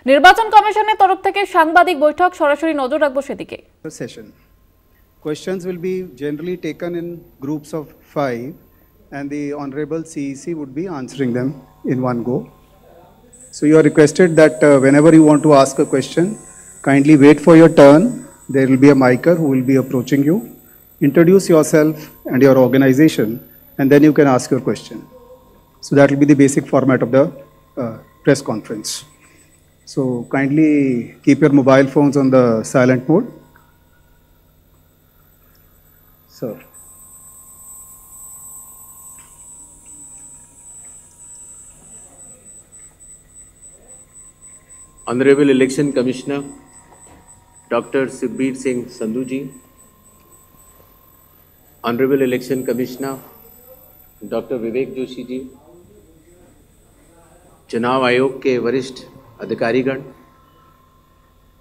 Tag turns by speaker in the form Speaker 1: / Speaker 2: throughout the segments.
Speaker 1: নির্বাচন কমিশনের তরফ থেকে সাংবাদিক বৈঠক, সরাসরি নজর রাখবো সেদিকে।
Speaker 2: Session. Questions will be generally taken in groups of 5 and the Honorable CEC would be answering them in one go. So you are requested that whenever you want to ask a question, kindly wait for your turn. There will be a micer who will be approaching you. Introduce yourself and your organization and then you can ask your question. So that will be the basic format of the press conference. So kindly keep your mobile phones on the silent mode. Sir.
Speaker 3: Honorable Election Commissioner Dr. Sukhbir Singh Sandhu ji, Honorable Election Commissioner Dr. Vivek Joshi जी, चुनाव आयोग के वरिष्ठ अधिकारीगण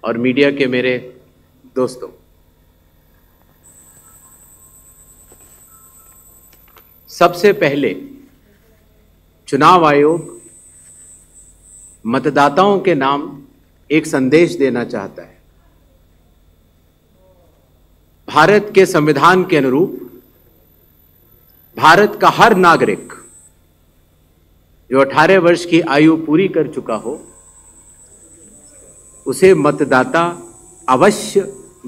Speaker 3: और media के मेरे दोस्तों, सबसे पहले चुनाव आयोग मतदाताओं के नाम एक संदेश देना चाहता है। भारत के संविधान के अनुरूप भारत का हर नागरिक जो 18 वर्ष की आयु पूरी कर चुका हो, उसे मतदाता अवश्य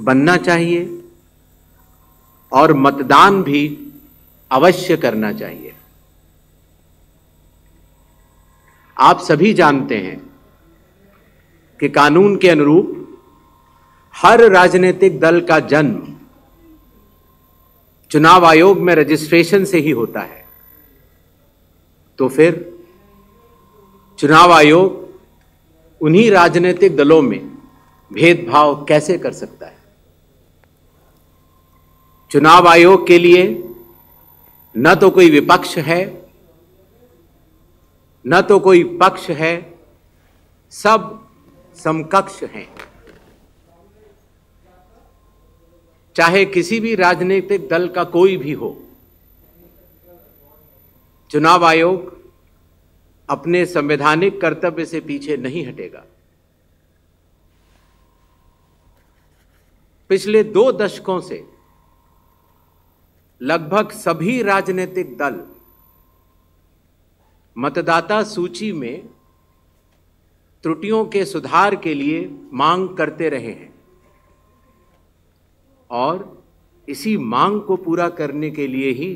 Speaker 3: बनना चाहिए और मतदान भी अवश्य करना चाहिए। आप सभी जानते हैं कि कानून के अनुरूप हर राजनीतिक दल का जन्म चुनाव आयोग में रजिस्ट्रेशन से ही होता है। तो फिर चुनाव आयोग उन्हीं राजनीतिक दलों में भेदभाव कैसे कर सकता है? चुनाव आयोग के लिए न तो कोई विपक्ष है, न तो कोई पक्ष है, सब समकक्ष हैं। चाहे किसी भी राजनीतिक दल का कोई भी हो, चुनाव आयोग अपने संवैधानिक कर्तव्य से पीछे नहीं हटेगा। पिछले 2 दशकों से लगभग सभी राजनीतिक दल मतदाता सूची में त्रुटियों के सुधार के लिए मांग करते रहे हैं और इसी मांग को पूरा करने के लिए ही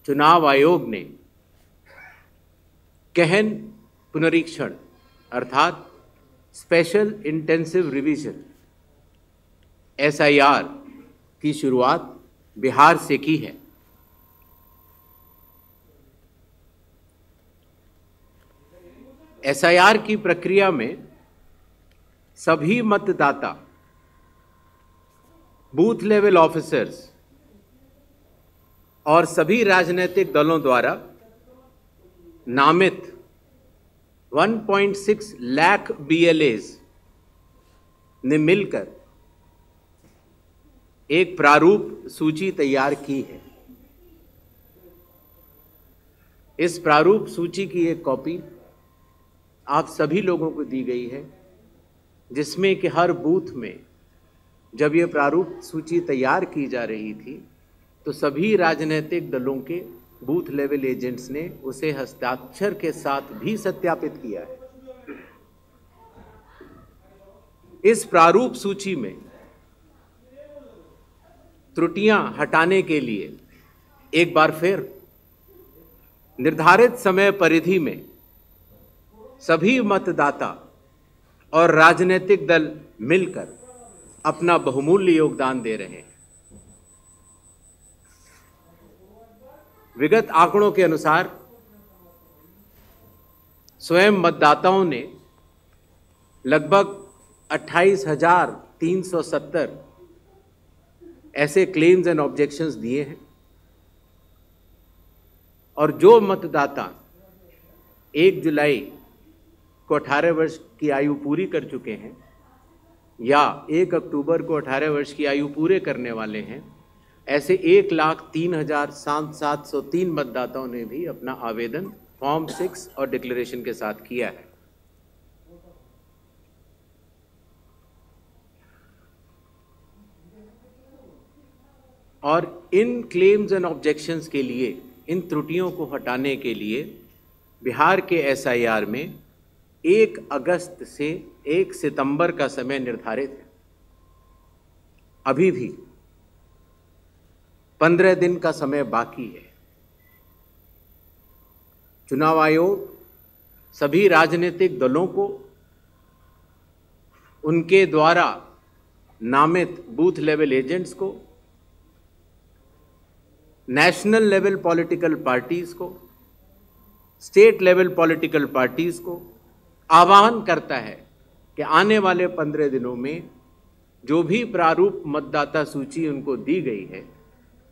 Speaker 3: चुनाव आयोग ने गहन पुनरीक्षण अर्थात स्पेशल इंटेंसिव रिवीजन SIR की शुरुआत बिहार से की है। SIR की प्रक्रिया में सभी मतदाता, बूथ लेवल ऑफिसर्स और सभी राजनीतिक दलों द्वारा नामित 1.6 लाख BLAs ने मिलकर एक प्रारूप सूची तैयार की है। इस प्रारूप सूची की एक कॉपी आप सभी लोगों को दी गई है, जिसमें कि हर बूथ में जब ये प्रारूप सूची तैयार की जा रही थी तो सभी राजनीतिक दलों के बूथ लेवल एजेंट्स ने उसे हस्ताक्षर के साथ भी सत्यापित किया है। इस प्रारूप सूची में त्रुटियां हटाने के लिए एक बार फिर निर्धारित समय परिधि में सभी मतदाता और राजनीतिक दल मिलकर अपना बहुमूल्य योगदान दे रहे हैं। विगत आंकड़ों के अनुसार स्वयं मतदाताओं ने लगभग 28,370 ऐसे क्लेम्स एंड ऑब्जेक्शंस दिए हैं और जो मतदाता 1 जुलाई को 18 वर्ष की आयु पूरी कर चुके हैं या 1 अक्टूबर को 18 वर्ष की आयु पूरे करने वाले हैं, ऐसे 1,03,703 मतदाताओं ने भी अपना आवेदन फॉर्म 6 और डिक्लेरेशन के साथ किया है। और इन क्लेम्स एंड ऑब्जेक्शंस के लिए, इन त्रुटियों को हटाने के लिए बिहार के एसआईआर में 1 अगस्त से 1 सितंबर का समय निर्धारित है। अभी भी 15 दिन का समय बाकी है। चुनाव आयोग सभी राजनीतिक दलों को उनके द्वारा नामित बूथ लेवल एजेंट्स को, नेशनल लेवल पॉलिटिकल पार्टीज को, स्टेट लेवल पॉलिटिकल पार्टीज को आह्वान करता है कि आने वाले 15 दिनों में जो भी प्रारूप मतदाता सूची उनको दी गई है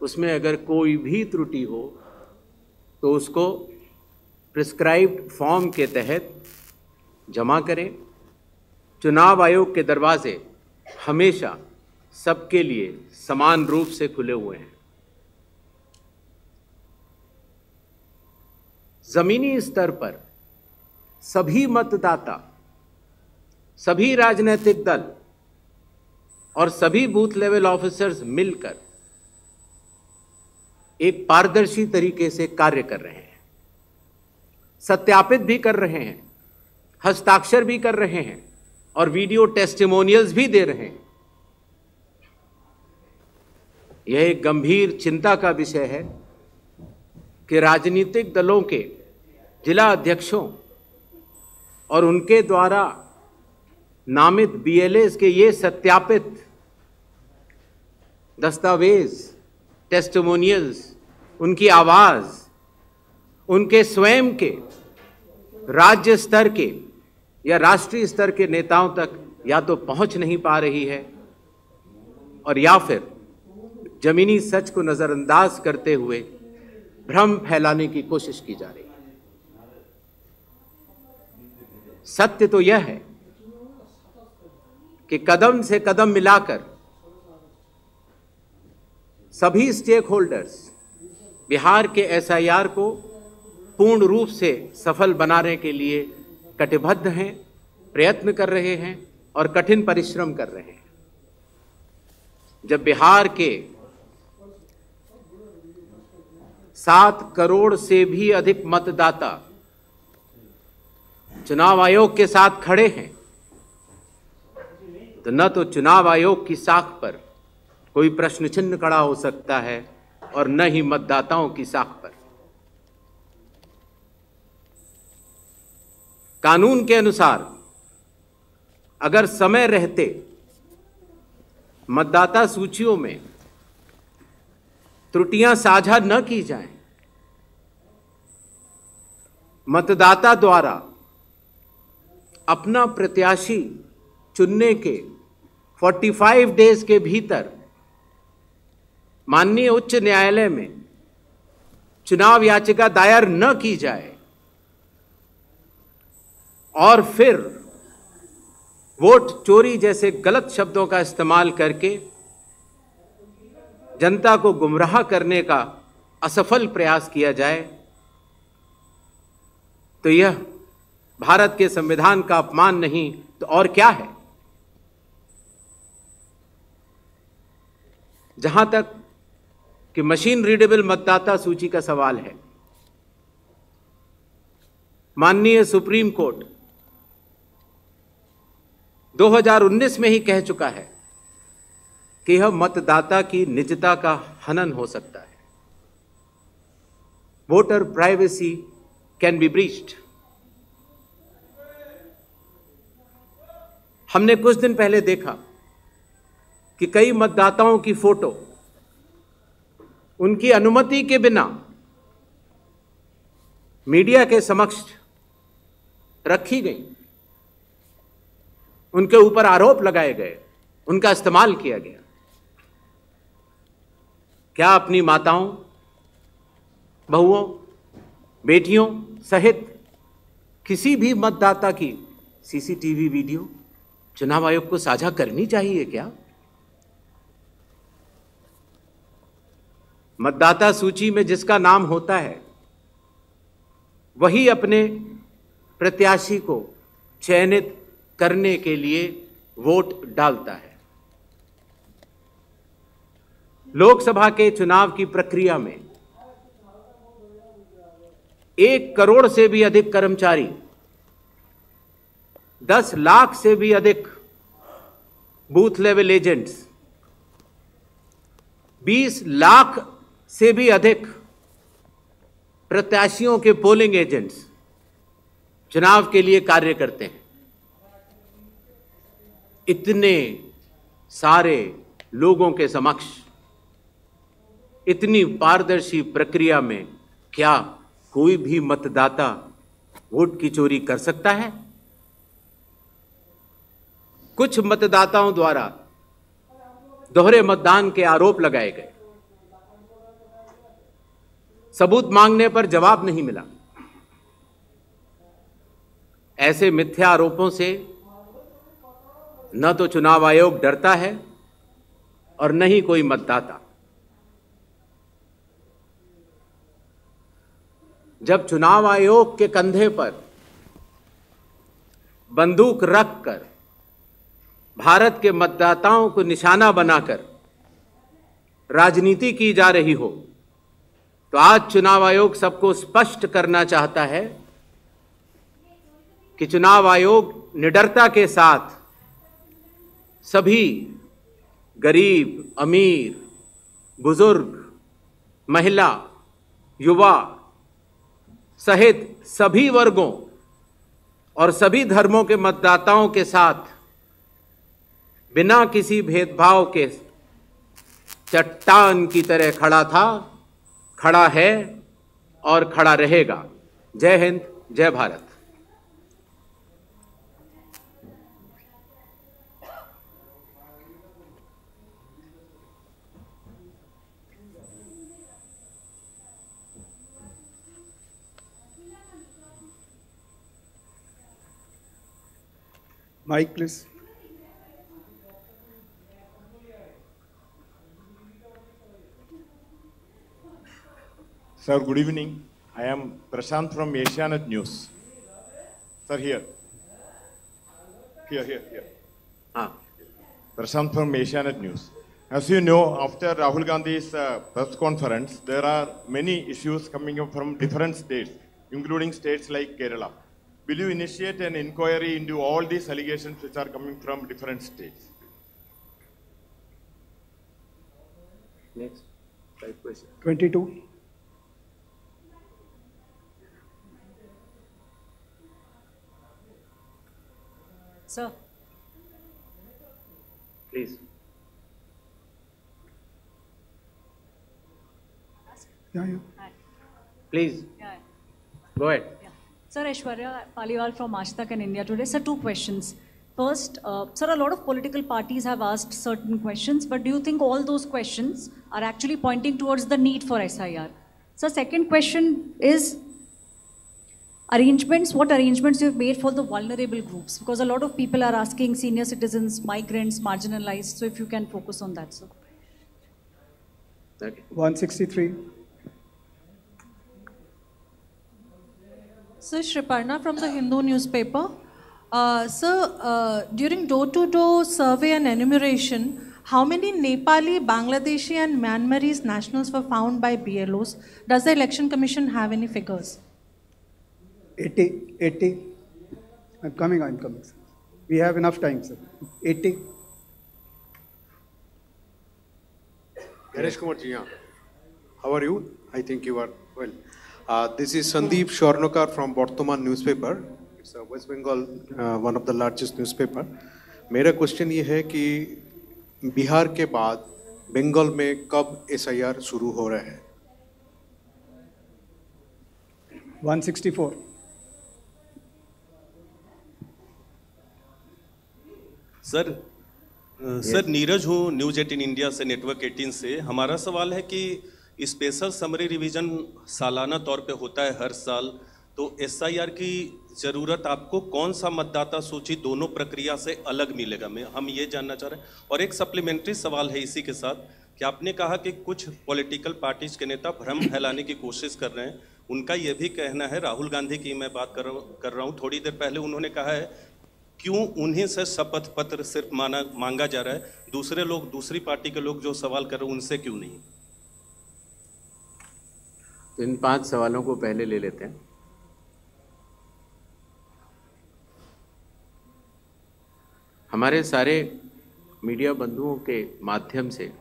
Speaker 3: उसमें अगर कोई भी त्रुटि हो तो उसको प्रिस्क्राइब्ड फॉर्म के तहत जमा करें। चुनाव आयोग के दरवाजे हमेशा सबके लिए समान रूप से खुले हुए हैं। जमीनी स्तर पर सभी मतदाता, सभी राजनीतिक दल और सभी बूथ लेवल ऑफिसर्स मिलकर एक पारदर्शी तरीके से कार्य कर रहे हैं, सत्यापित भी कर रहे हैं, हस्ताक्षर भी कर रहे हैं और वीडियो टेस्टिमोनियल्स भी दे रहे हैं। यह एक गंभीर चिंता का विषय है कि राजनीतिक दलों के जिला अध्यक्षों और उनके द्वारा नामित बीएलएस के ये सत्यापित दस्तावेज, टेस्टिमोनियल्स, उनकी आवाज उनके स्वयं के राज्य स्तर के या राष्ट्रीय स्तर के नेताओं तक या तो पहुंच नहीं पा रही है और या फिर जमीनी सच को नजरअंदाज करते हुए भ्रम फैलाने की कोशिश की जा रही है। सत्य तो यह है कि कदम से कदम मिलाकर सभी स्टेक होल्डर्स बिहार के एसआईआर को पूर्ण रूप से सफल बनाने के लिए कटिबद्ध हैं, प्रयत्न कर रहे हैं और कठिन परिश्रम कर रहे हैं। जब बिहार के 7 करोड़ से भी अधिक मतदाता चुनाव आयोग के साथ खड़े हैं तो न तो चुनाव आयोग की साख पर कोई प्रश्न चिन्ह खड़ा हो सकता है और न ही मतदाताओं की साख पर। कानून के अनुसार अगर समय रहते मतदाता सूचियों में त्रुटियां साझा न की जाएं, मतदाता द्वारा अपना प्रत्याशी चुनने के 45 डेज के भीतर माननीय उच्च न्यायालय में चुनाव याचिका दायर न की जाए और फिर वोट चोरी जैसे गलत शब्दों का इस्तेमाल करके जनता को गुमराह करने का असफल प्रयास किया जाए तो यह भारत के संविधान का अपमान नहीं तो और क्या है। जहां तक कि मशीन रीडेबल मतदाता सूची का सवाल है, माननीय सुप्रीम कोर्ट 2019 में ही कह चुका है कि यह मतदाता की निजता का हनन हो सकता है। Voter privacy can be breached. हमने कुछ दिन पहले देखा कि कई मतदाताओं की फोटो उनकी अनुमति के बिना मीडिया के समक्ष रखी गई, उनके ऊपर आरोप लगाए गए, उनका इस्तेमाल किया गया। क्या अपनी माताओं, बहुओं, बेटियों सहित किसी भी मतदाता की सीसीटीवी वीडियो चुनाव आयोग को साझा करनी चाहिए क्या? मतदाता सूची में जिसका नाम होता है वही अपने प्रत्याशी को चयनित करने के लिए वोट डालता है। लोकसभा के चुनाव की प्रक्रिया में 1 करोड़ से भी अधिक कर्मचारी, 10 लाख से भी अधिक बूथ लेवल एजेंट्स, 20 लाख से भी अधिक प्रत्याशियों के पोलिंग एजेंट्स चुनाव के लिए कार्य करते हैं। इतने सारे लोगों के समक्ष इतनी पारदर्शी प्रक्रिया में क्या कोई भी मतदाता वोट की चोरी कर सकता है? कुछ मतदाताओं द्वारा दोहरे मतदान के आरोप लगाए गए, सबूत मांगने पर जवाब नहीं मिला। ऐसे मिथ्या आरोपों से न तो चुनाव आयोग डरता है और न ही कोई मतदाता। जब चुनाव आयोग के कंधे पर बंदूक रखकर भारत के मतदाताओं को निशाना बनाकर राजनीति की जा रही हो, तो आज चुनाव आयोग सबको स्पष्ट करना चाहता है कि चुनाव आयोग निडरता के साथ सभी गरीब, अमीर, बुजुर्ग, महिला, युवा सहित सभी वर्गों और सभी धर्मों के मतदाताओं के साथ बिना किसी भेदभाव के चट्टान की तरह खड़ा था, खड़ा है और खड़ा रहेगा। जय हिंद, जय Bharat.
Speaker 2: Mic, please.
Speaker 4: Sir, good evening. I am Prashant from Asianet News. Sir, here. Prashant from Asianet News. As you know, after Rahul Gandhi's press conference, there are many issues coming up from different states, including states like Kerala. Will you initiate an inquiry into all these allegations which are coming from different states?
Speaker 3: Next, 5 questions.
Speaker 2: 22.
Speaker 5: Sir.
Speaker 3: Please.
Speaker 2: Yeah.
Speaker 5: Hi.
Speaker 3: Please.
Speaker 5: Yeah.
Speaker 3: Go ahead.
Speaker 5: Yeah. Sir, Aishwarya Paliwal from Aaj Tak and India Today. Sir, 2 questions. First, sir, a lot of political parties have asked certain questions, but do you think all those questions are actually pointing towards the need for SIR? Sir, second question is arrangements, what arrangements you have made for the vulnerable groups? Because a lot of people are asking senior citizens, migrants, marginalized, so if you can focus on that, sir.
Speaker 3: Okay.
Speaker 2: 163.
Speaker 6: Sir, Shriparna from the Hindu newspaper. Sir, during door-to-door survey and enumeration, how many Nepali, Bangladeshi and Myanmarese nationals were found by BLOs? Does the Election Commission have any figures?
Speaker 2: 80. I'm coming, sir. We have enough time, sir. 80.
Speaker 7: Ganesh Kumar ji, how are you? I think you are well. This is Sandeep Shornokar from Bardhaman newspaper. It's a West Bengal, one of the largest newspaper. मेरा question ये है कि बिहार के बाद बंगाल में कब SIR शुरू हो रहा है?
Speaker 2: 164.
Speaker 8: सर नीरज हूँ न्यूज़ 18 इंडिया से, नेटवर्क 18 से। हमारा सवाल है कि स्पेशल समरी रिवीजन सालाना तौर पे होता है हर साल, तो SIR की ज़रूरत आपको कौन सा मतदाता सूची दोनों प्रक्रिया से अलग मिलेगा? हम ये जानना चाह रहे हैं। और एक सप्लीमेंट्री सवाल है इसी के साथ कि आपने कहा कि कुछ पॉलिटिकल पार्टीज के नेता भ्रम फैलाने की कोशिश कर रहे हैं। उनका ये भी कहना है, राहुल गांधी की मैं बात कर रहा हूँ, थोड़ी देर पहले उन्होंने कहा है क्यों उन्हीं से शपथ पत्र सिर्फ मांगा जा रहा है, दूसरे लोग, दूसरी पार्टी के लोग जो सवाल कर रहे हैं उनसे क्यों नहीं?
Speaker 3: तो इन 5 सवालों को पहले ले लेते हैं। हमारे सारे मीडिया बंधुओं के माध्यम से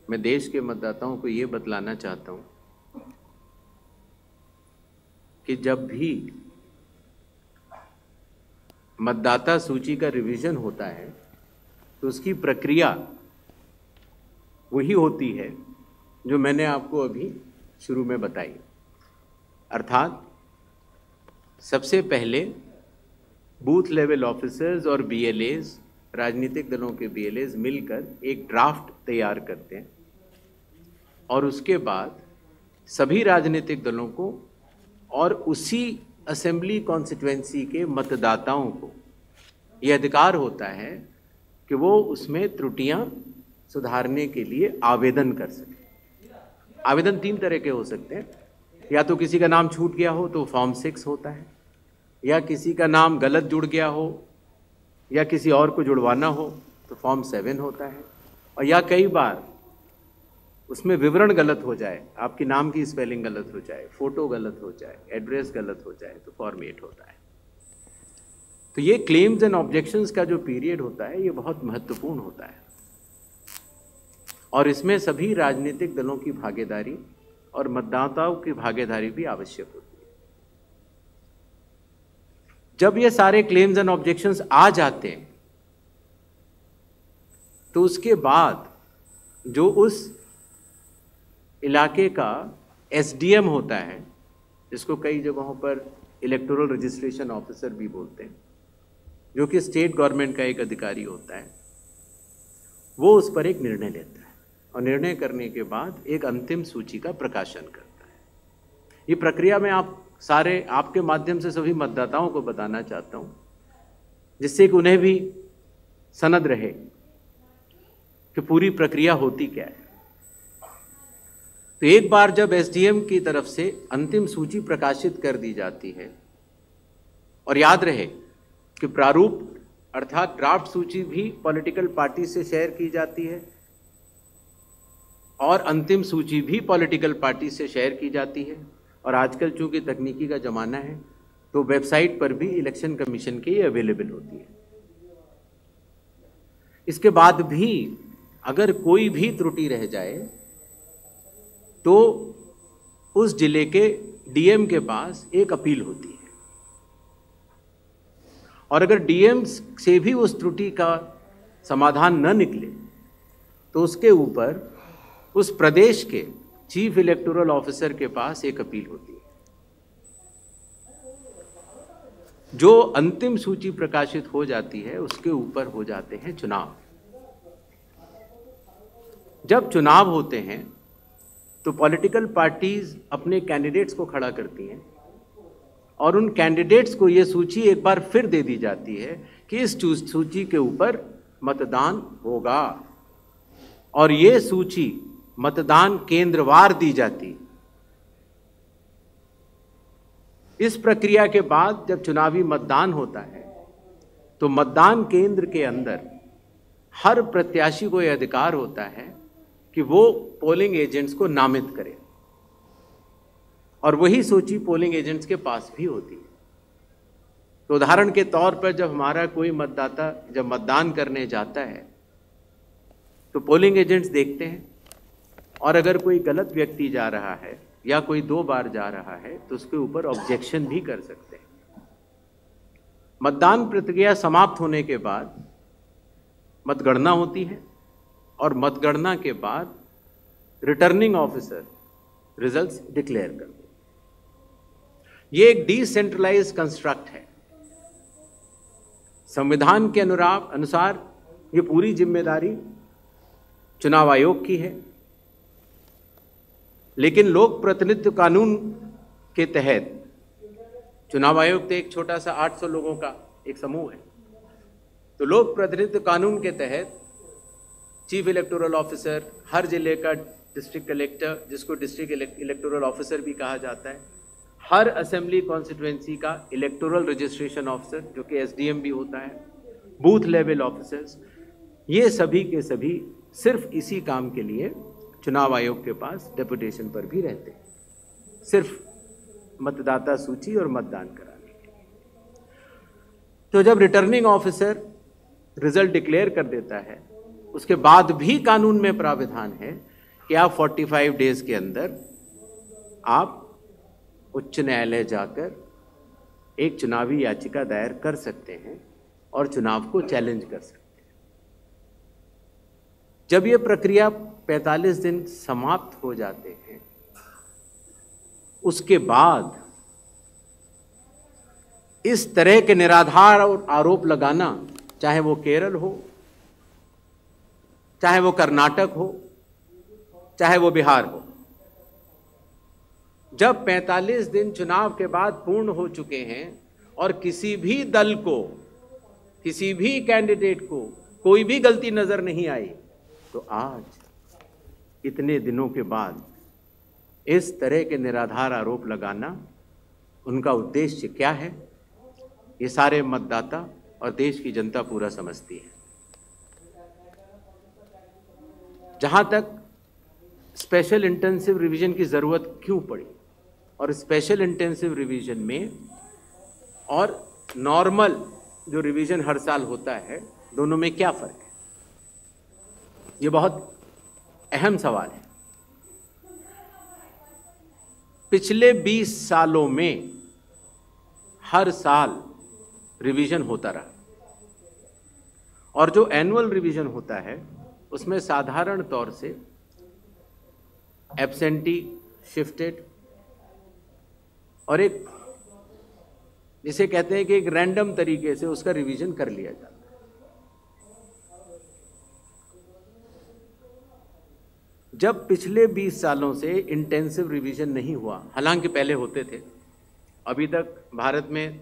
Speaker 3: मैं देश के मतदाताओं को ये बतलाना चाहता हूं कि जब भी मतदाता सूची का रिवीजन होता है तो उसकी प्रक्रिया वही होती है जो मैंने आपको अभी शुरू में बताई। अर्थात सबसे पहले बूथ लेवल ऑफिसर्स और बीएलएज, राजनीतिक दलों के बीएलएज मिलकर एक ड्राफ्ट तैयार करते हैं और उसके बाद सभी राजनीतिक दलों को और उसी असेंबली कॉन्स्टिट्यूएंसी के मतदाताओं को ये अधिकार होता है कि वो उसमें त्रुटियां सुधारने के लिए आवेदन कर सकें। आवेदन 3 तरह के हो सकते हैं, या तो किसी का नाम छूट गया हो तो फॉर्म 6 होता है, या किसी का नाम गलत जुड़ गया हो या किसी और को जुड़वाना हो तो फॉर्म 7 होता है, और या कई बार उसमें विवरण गलत हो जाए, आपके नाम की स्पेलिंग गलत हो जाए, फोटो गलत हो जाए, एड्रेस गलत हो जाए तो फॉर्म 8 होता है। तो ये क्लेम्स एंड ऑब्जेक्शंस का जो पीरियड होता है ये बहुत महत्वपूर्ण होता है और इसमें सभी राजनीतिक दलों की भागीदारी और मतदाताओं की भागीदारी भी आवश्यक होती है। जब ये सारे क्लेम्स एंड ऑब्जेक्शंस आ जाते हैं तो उसके बाद जो उस इलाके का एसडीएम होता है, जिसको कई जगहों पर इलेक्टोरल रजिस्ट्रेशन ऑफिसर भी बोलते हैं, जो कि स्टेट गवर्नमेंट का एक अधिकारी होता है, वो उस पर एक निर्णय लेता है और निर्णय करने के बाद एक अंतिम सूची का प्रकाशन करता है। ये प्रक्रिया मैं आपके माध्यम से सभी मतदाताओं को बताना चाहता हूँ, जिससे कि उन्हें भी सनद रहे कि पूरी प्रक्रिया होती क्या है। तो एक बार जब एसडीएम की तरफ से अंतिम सूची प्रकाशित कर दी जाती है, और याद रहे कि प्रारूप अर्थात ड्राफ्ट सूची भी पॉलिटिकल पार्टी से शेयर की जाती है और अंतिम सूची भी पॉलिटिकल पार्टी से शेयर की जाती है, और आजकल चूंकि तकनीकी का जमाना है तो वेबसाइट पर भी इलेक्शन कमीशन की अवेलेबल होती है। इसके बाद भी अगर कोई भी त्रुटि रह जाए तो उस जिले के डीएम के पास एक अपील होती है, और अगर डीएम से भी उस त्रुटि का समाधान न निकले तो उसके ऊपर उस प्रदेश के चीफ इलेक्टोरल ऑफिसर के पास एक अपील होती है। जो अंतिम सूची प्रकाशित हो जाती है उसके ऊपर हो जाते हैं चुनाव। जब चुनाव होते हैं तो पॉलिटिकल पार्टीज अपने कैंडिडेट्स को खड़ा करती हैं और उन कैंडिडेट्स को ये सूची एक बार फिर दे दी जाती है कि इस सूची के ऊपर मतदान होगा, और ये सूची मतदान केंद्रवार दी जाती। इस प्रक्रिया के बाद जब चुनावी मतदान होता है तो मतदान केंद्र के अंदर हर प्रत्याशी को यह अधिकार होता है कि वो पोलिंग एजेंट्स को नामित करे, और वही सूची पोलिंग एजेंट्स के पास भी होती है। तो उदाहरण के तौर पर जब हमारा कोई मतदाता जब मतदान करने जाता है तो पोलिंग एजेंट्स देखते हैं, और अगर कोई गलत व्यक्ति जा रहा है या कोई 2 बार जा रहा है तो उसके ऊपर ऑब्जेक्शन भी कर सकते हैं। मतदान प्रक्रिया समाप्त होने के बाद मतगणना होती है, और मतगणना के बाद रिटर्निंग ऑफिसर रिजल्ट्स डिक्लेयर करते हैं। ये एक डिसेंट्रलाइज कंस्ट्रक्ट है। संविधान के अनुसार ये पूरी जिम्मेदारी चुनाव आयोग की है, लेकिन लोक प्रतिनिधित्व कानून के तहत चुनाव आयोग तो एक छोटा सा 800 लोगों का एक समूह है। तो लोक प्रतिनिधित्व कानून के तहत चीफ इलेक्टोरल ऑफिसर, हर जिले का डिस्ट्रिक्ट कलेक्टर, जिसको डिस्ट्रिक्ट इलेक्टोरल ऑफिसर भी कहा जाता है, हर असेंबली कॉन्स्टिट्यूएंसी का इलेक्टोरल रजिस्ट्रेशन ऑफिसर, जो कि एसडीएम भी होता है, बूथ लेवल ऑफिसर्स, ये सभी के सभी सिर्फ इसी काम के लिए चुनाव आयोग के पास डेपुटेशन पर भी रहते हैं, सिर्फ मतदाता सूची और मतदान कराने के लिए। तो जब रिटर्निंग ऑफिसर रिजल्ट डिक्लेयर कर देता है, उसके बाद भी कानून में प्राविधान है कि आप 45 डेज के अंदर आप उच्च न्यायालय जाकर एक चुनावी याचिका दायर कर सकते हैं और चुनाव को चैलेंज कर सकते हैं। जब ये प्रक्रिया 45 दिन समाप्त हो जाते हैं, उसके बाद इस तरह के निराधार और आरोप लगाना, चाहे वो केरल हो, चाहे वो कर्नाटक हो, चाहे वो बिहार हो, जब 45 दिन चुनाव के बाद पूर्ण हो चुके हैं और किसी भी दल को, किसी भी कैंडिडेट को कोई भी गलती नजर नहीं आई, तो आज इतने दिनों के बाद इस तरह के निराधार आरोप लगाना, उनका उद्देश्य क्या है, ये सारे मतदाता और देश की जनता पूरा समझती है। जहां तक स्पेशल इंटेंसिव रिवीजन की जरूरत क्यों पड़ी और स्पेशल इंटेंसिव रिवीजन में और नॉर्मल जो रिवीजन हर साल होता है, दोनों में क्या फर्क है, ये बहुत अहम सवाल है। पिछले 20 सालों में हर साल रिवीजन होता रहा और जो एनुअल रिवीजन होता है उसमें साधारण तौर से एब्सेंटी, शिफ्टेड और एक जिसे कहते हैं कि एक रैंडम तरीके से उसका रिवीजन कर लिया जाता है। जब पिछले 20 सालों से इंटेंसिव रिवीजन नहीं हुआ, हालांकि पहले होते थे, अभी तक भारत में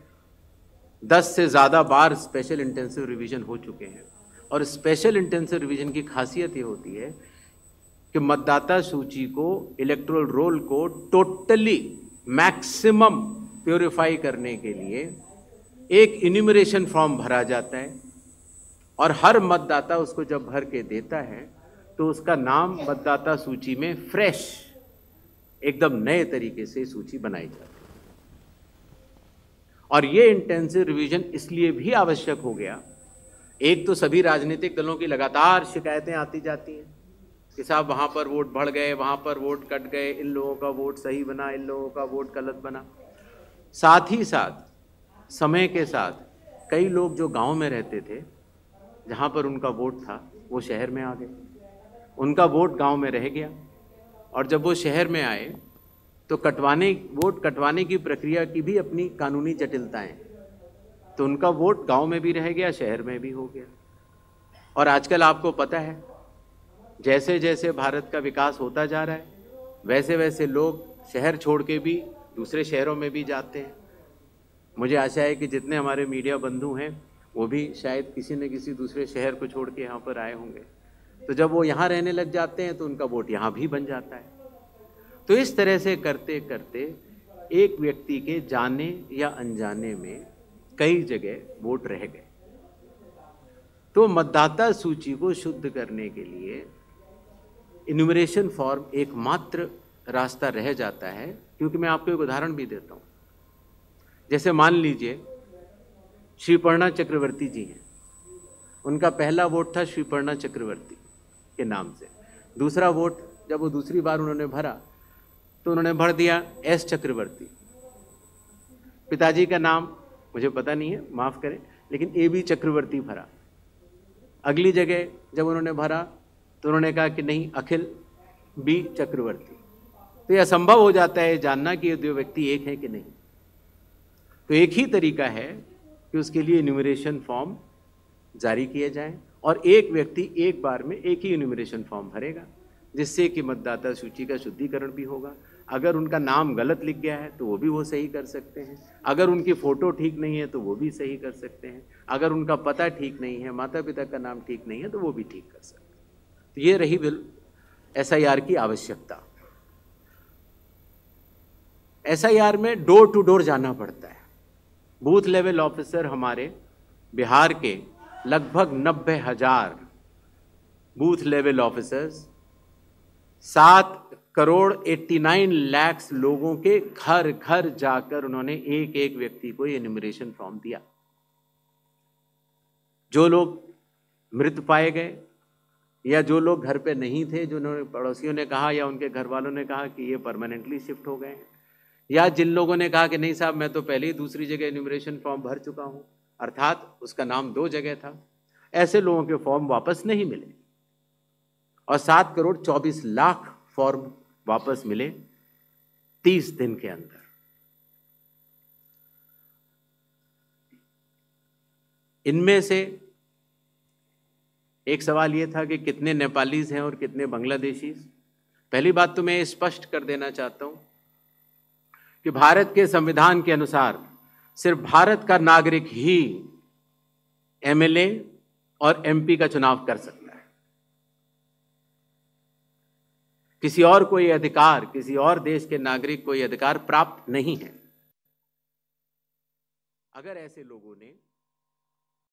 Speaker 3: 10 से ज़्यादा बार स्पेशल इंटेंसिव रिवीजन हो चुके हैं। और स्पेशल इंटेंसिव रिवीजन की खासियत ये होती है कि मतदाता सूची को, इलेक्टोरल रोल को टोटली मैक्सिमम प्योरीफाई करने के लिए एक इन्यूमरेशन फॉर्म भरा जाता है और हर मतदाता उसको जब भर के देता है तो उसका नाम मतदाता सूची में फ्रेश, एकदम नए तरीके से सूची बनाई जाती है। और ये इंटेंसिव रिवीजन इसलिए भी आवश्यक हो गया, एक तो सभी राजनीतिक दलों की लगातार शिकायतें आती जाती हैं कि साहब वहाँ पर वोट बढ़ गए, वहाँ पर वोट कट गए, इन लोगों का वोट सही बना, इन लोगों का वोट गलत बना। साथ ही साथ समय के साथ कई लोग जो गांव में रहते थे, जहाँ पर उनका वोट था, वो शहर में आ गए, उनका वोट गांव में रह गया और जब वो शहर में आए तो वोट कटवाने की प्रक्रिया की भी अपनी कानूनी जटिलताएं, तो उनका वोट गांव में भी रह गया, शहर में भी हो गया। और आजकल आपको पता है, जैसे जैसे भारत का विकास होता जा रहा है, वैसे वैसे लोग शहर छोड़ के भी दूसरे शहरों में भी जाते हैं। मुझे आशा है कि जितने हमारे मीडिया बंधु हैं वो भी शायद किसी न किसी दूसरे शहर को छोड़ के यहाँ पर आए होंगे। तो जब वो यहाँ रहने लग जाते हैं तो उनका वोट यहाँ भी बन जाता है। तो इस तरह से करते करते एक व्यक्ति के जाने या अनजाने में कई जगह वोट रह गए। तो मतदाता सूची को शुद्ध करने के लिए इन्यूमरेशन फॉर्म एकमात्र रास्ता रह जाता है। क्योंकि मैं आपको एक उदाहरण भी देता हूँ, जैसे मान लीजिए श्रीपर्णा चक्रवर्ती जी हैं, उनका पहला वोट था श्रीपर्णा चक्रवर्ती के नाम से, दूसरा वोट जब वो दूसरी बार उन्होंने भरा तो उन्होंने भर दिया एस चक्रवर्ती। पिताजी का नाम मुझे पता नहीं है, माफ़ करें, लेकिन ए बी चक्रवर्ती भरा। अगली जगह जब उन्होंने भरा तो उन्होंने कहा कि नहीं, अखिल बी चक्रवर्ती। तो यह असंभव हो जाता है जानना कि ये दो व्यक्ति एक हैं कि नहीं। तो एक ही तरीका है कि उसके लिए इन्यूमरेशन फॉर्म जारी किए जाएं और एक व्यक्ति एक बार में एक ही इन्यूमरेशन फॉर्म भरेगा, जिससे कि मतदाता सूची का शुद्धिकरण भी होगा। अगर उनका नाम गलत लिख गया है तो वो भी वो सही कर सकते हैं, अगर उनकी फ़ोटो ठीक नहीं है तो वो भी सही कर सकते हैं, अगर उनका पता ठीक नहीं है, माता पिता का नाम ठीक नहीं है तो वो भी ठीक कर सकते हैं। तो ये रही SIR की आवश्यकता। SIR में डोर टू डोर जाना पड़ता है। बूथ लेवल ऑफिसर हमारे बिहार के लगभग 90,000 booth level officers 7 crore 89 lakh लोगों के घर घर जाकर उन्होंने एक एक व्यक्ति को एन्यूमरेशन फॉर्म दिया। जो लोग मृत पाए गए या जो लोग घर पे नहीं थे, जो पड़ोसियों ने कहा या उनके घर वालों ने कहा कि ये परमानेंटली शिफ्ट हो गए हैं, या जिन लोगों ने कहा कि नहीं साहब मैं तो पहले ही दूसरी जगह एन्यूमरेशन फॉर्म भर चुका हूं, अर्थात उसका नाम 2 जगह था, ऐसे लोगों के फॉर्म वापस नहीं मिले और 7 करोड़ 24 लाख फॉर्म वापस मिले 30 दिन के अंदर। इनमें से एक सवाल यह था कि कितने नेपालीज हैं और कितने बांग्लादेशीज। पहली बात तो मैं स्पष्ट कर देना चाहता हूं कि भारत के संविधान के अनुसार सिर्फ भारत का नागरिक ही MLA और MP का चुनाव कर सकता है। किसी और कोई अधिकार, किसी और देश के नागरिक को यह अधिकार प्राप्त नहीं है। अगर ऐसे लोगों ने